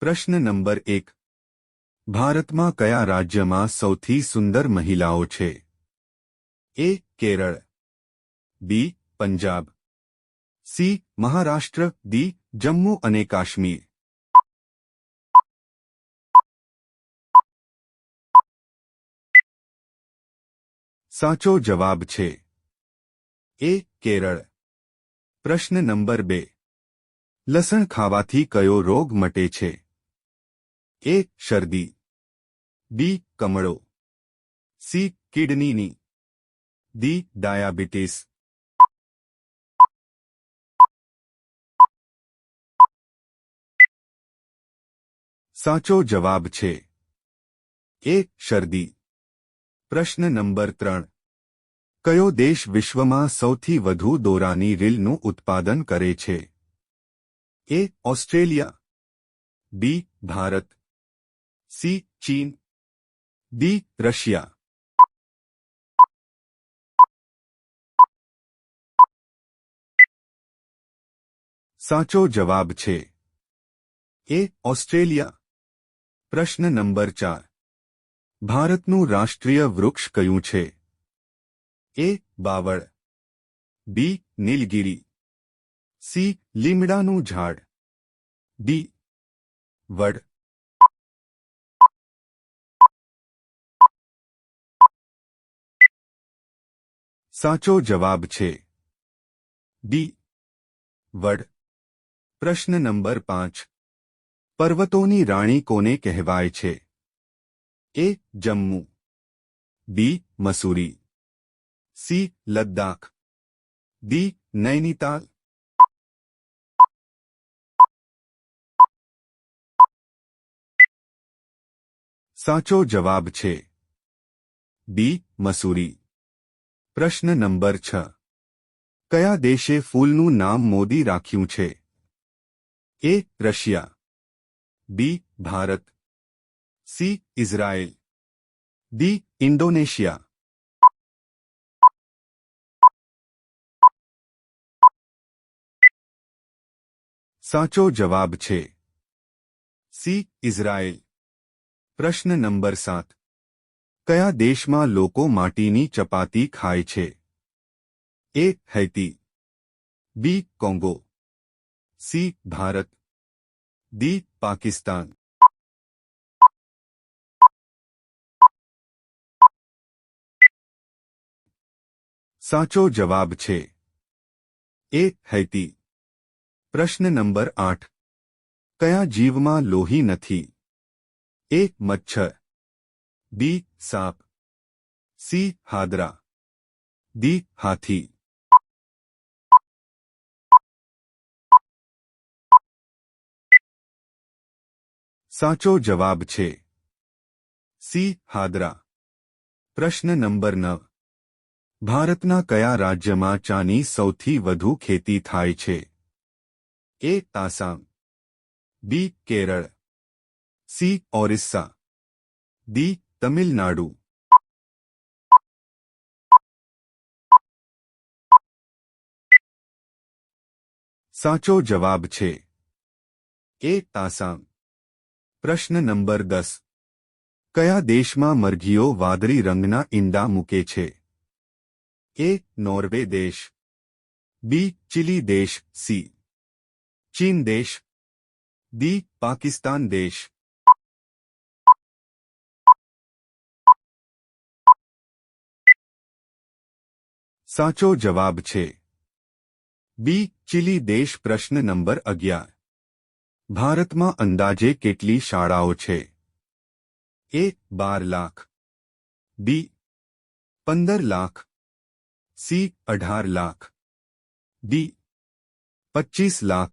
પ્રશ્ન નંબર 1. ભારતમાં કયા રાજ્યમાં સૌથી સુંદર મહિલાઓ છે? એ. કેરળ, બી. પંજાબ, સી. મહારાષ્ટ્ર, ડી. જમ્મુ અને કાશ્મીર. સાચો જવાબ છે એ. કેરળ. પ્રશ્ન નંબર 2. લસણ ખાવાથી કયો રોગ મટે છે? એ. શરદી, બી. કમળો, સી. કિડનીની, ડી. ડાયાબિટીસ. સાચો જવાબ છે એ. શરદી. પ્રશ્ન નંબર 3. કયો દેશ વિશ્વમાં સૌથી વધુ દોરાની રીલનું ઉત્પાદન કરે છે? એ. ઓસ્ટ્રેલિયા, બી. ભારત, સી. ચીન, ડી. રશિયા. સાચો જવાબ છે એ. ઓસ્ટ્રેલિયા. પ્રશ્ન નંબર 4. ભારતનું રાષ્ટ્રીય વૃક્ષ કયું છે? એ. બાવળ, બી. નીલગિરી, સી. લીમડાનું ઝાડ, ડી. વડ. સાચો જવાબ છે ડી. વડ. પ્રશ્ન નંબર 5. પર્વતોની રાણી કોને કહેવાય છે? એ. જમ્મુ, બી. મસૂરી, સી. લદ્દાખ, ડી. નૈનીતાલ. સાચો જવાબ છે બી. મસૂરી. પ્રશ્ન નંબર 6. કયા દેશે ફૂલનું નામ મોદી રાખ્યું છે? A. Russia, B. Bharat, C. Israel, D. Indonesia. સાચો જવાબ છે સી. ઇઝરાયેલ. પ્રશ્ન નંબર 7. કયા દેશમાં લોકો માટીની ચપાતી ખાય છે? A. Haiti, B. Congo, C. Bharat, D. Pakistan. સાચો જવાબ છે એ. હૈતી. પ્રશ્ન નંબર 8. કયા જીવમાં લોહી નથી? એ. મચ્છર, બી. સાપ, સી. હાદરા, ડી. હાથી. સાચો જવાબ છે સી. હાદરા. પ્રશ્ન નંબર 9. ભારતના કયા રાજ્યમાં ચાની સૌથી વધુ ખેતી થાય છે? એ. આસામ, બી. કેરળ, સી. ઓરિસ્સા, ડી. તમિલનાડુ. સાચો જવાબ છે એ. આસામ. પ્રશ્ન નંબર 10. કયા દેશમાં મરઘીઓ વાદળી રંગના ઈંડા મૂકે છે? એ. નોર્વે દેશ, બી. ચીલી દેશ, સી. ચીન દેશ, ડી. પાકિસ્તાન દેશ. સાચો જવાબ છે બી. ચીલી દેશ. પ્રશ્ન નંબર 11. ભારતમાં અંદાજે કેટલી શાળાઓ છે? એ. 12 લાખ, બી. 15 લાખ, સી. 18 લાખ, ડી. 25 લાખ.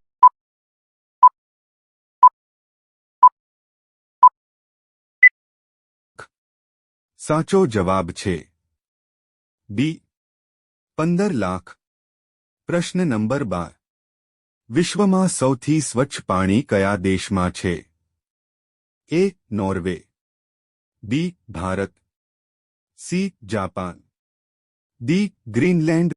સાચો જવાબ છે બી. 15 લાખ. પ્રશ્ન નંબર 12. વિશ્વમાં સૌથી સ્વચ્છ પાણી કયા દેશમાં છે? A. Norway, B. Bharat, C. Japan, D. Greenland.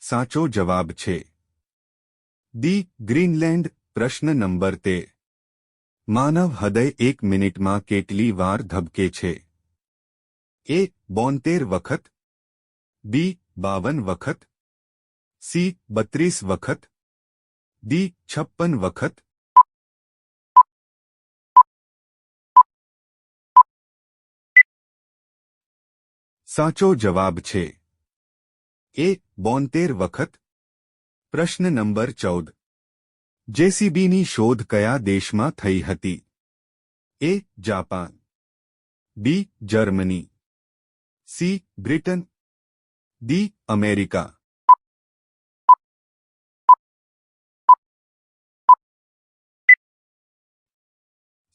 સાચો જવાબ છે. ડી. ગ્રીનલેન્ડ. પ્રશ્ન નંબર 13. માનવ હૃદય 1 મિનિટમાં કેટલી વાર ધબકે છે? એ. 72 વખત. બી. 52 વખત. સી. 32 વખત. ડી. 56 વખત. સાચો જવાબ છે. એ. 72 વખત. પ્રશ્ન નંબર 14. જેસીબીની શોધ કયા દેશમાં થઈ હતી? A. Japan. B. Germany. C. Britain. D. America.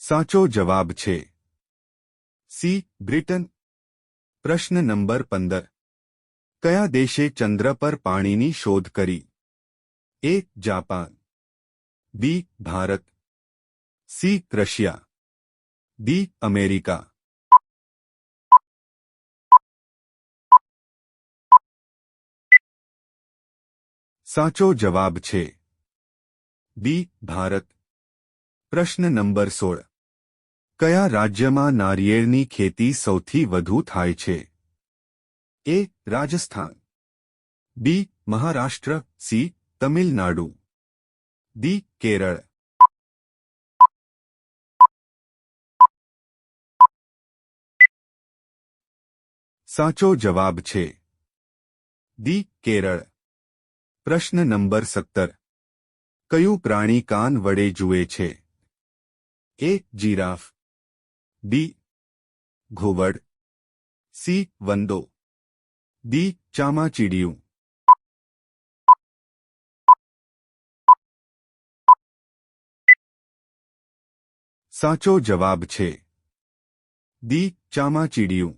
સાચો જવાબ છે. સી. બ્રિટન. પ્રશ્ન નંબર 15. કયા દેશે ચંદ્ર પર પાણીની શોધ કરી? A. Japan. B. Bharat. C. Russia. D. America. સાચો જવાબ છે. બી. ભારત. પ્રશ્ન નંબર 16. કયા રાજ્યમાં નારિયેળની ખેતી સૌથી વધુ થાય છે? એ. રાજસ્થાન. બી. મહારાષ્ટ્ર. સી. તમિલનાડુ. ડી. કેરળ. સાચો જવાબ છે. ડી. કેરળ. પ્રશ્ન નંબર 17. કયું પ્રાણી કાન વડે જુએ છે? એ. જીરાફ. બી. ઘુવડ. સી. વંદો. ડી. ચામાચીડિયું. સાચો જવાબ છે. ડી. ચામાચીડિયું.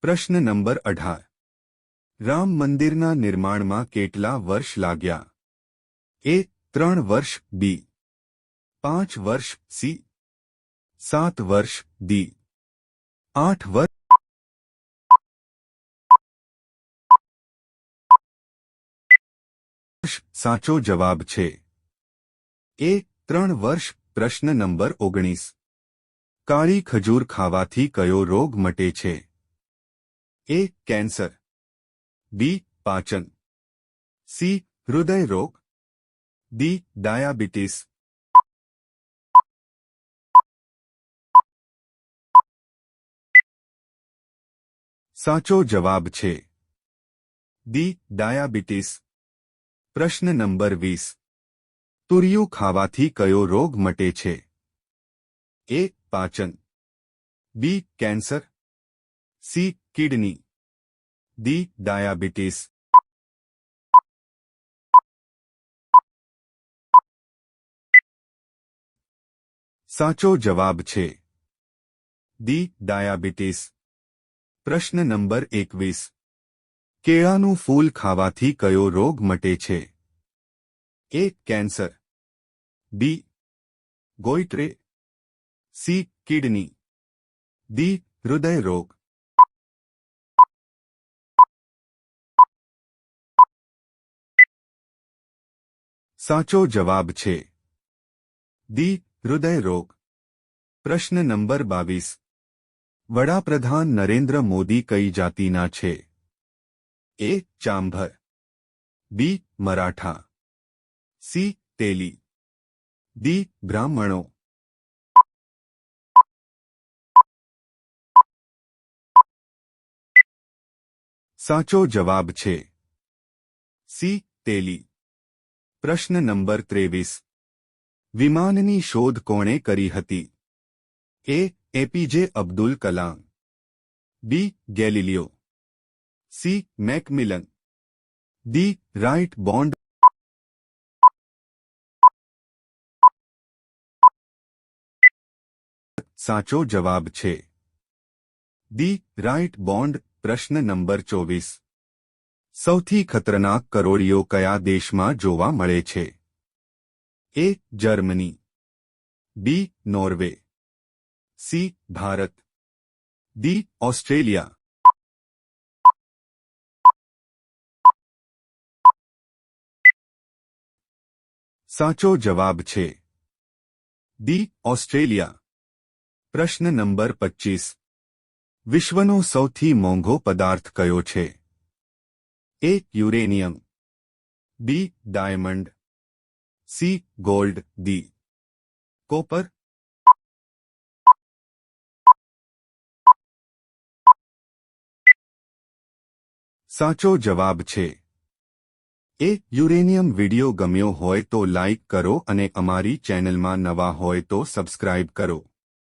પ્રશ્ન નંબર 18. રામ મંદિરના નિર્માણમાં કેટલા વર્ષ લાગ્યા? એ. 3 વર્ષ. બી. 5 વર્ષ. સી. 7 વર્ષ. ડી. 8 વર્ષ. સાચો જવાબ છે. એ. 3 વર્ષ. પ્રશ્ન નંબર 19. કાળી ખજૂર ખાવાથી કયો રોગ મટે છે? એ. કેન્સર. બી. પાચન. સી. હૃદય રોગ. ડી. ડાયાબિટીસ. સાચો જવાબ છે. ડી. ડાયાબિટીસ. પ્રશ્ન નંબર 20. તુરિયું ખાવાથી કયો રોગ મટે છે? એ. પાચન. B. Cancer. C. Kidney. D. Diabetes. સાચો જવાબ છે. ડી. ડાયાબિટીસ. પ્રશ્ન નંબર 21. કેળાનું ફૂલ ખાવાથી કયો રોગ મટે છે? A. Cancer. B. Goitre. C. Kidney. D. હૃદય રોગ. સાચો જવાબ છે. ડી. હૃદય રોગ. પ્રશ્ન નંબર 22. વડાપ્રધાન નરેન્દ્ર મોદી કઈ જાતિના છે? એ. ચાંભર. બી. મરાઠા. સી. તેલી. ડી. બ્રાહ્મણો. સાચો જવાબ છે. સી. તેલી. પ્રશ્ન નંબર 23. વિમાનની શોધ કોણે કરી હતી? A. APJ Abdul Kalam. B. Galileo. C. Macmillan. D. Wright Bond. સાચો જવાબ છે. ડી. Wright Bond. પ્રશ્ન નંબર 24. સૌથી ખતરનાક કરોળિયો કયા દેશમાં જોવા મળે છે? A. Germany. B. Norway. C. Bharat. D. Australia. સાચો જવાબ છે ડી ઓસ્ટ્રેલિયા. પ્રશ્ન નંબર 25. વિશ્વનો સૌથી મોંઘો પદાર્થ કયો છે? A. Uranium, B. Diamond, C. Gold, D. Copper. સાચો જવાબ છે એ. યુરેનિયમ. વિડિયો ગમ્યો હોય તો લાઇક કરો અને અમારી ચેનલમાં નવા હોય તો સબસ્ક્રાઇબ કરો.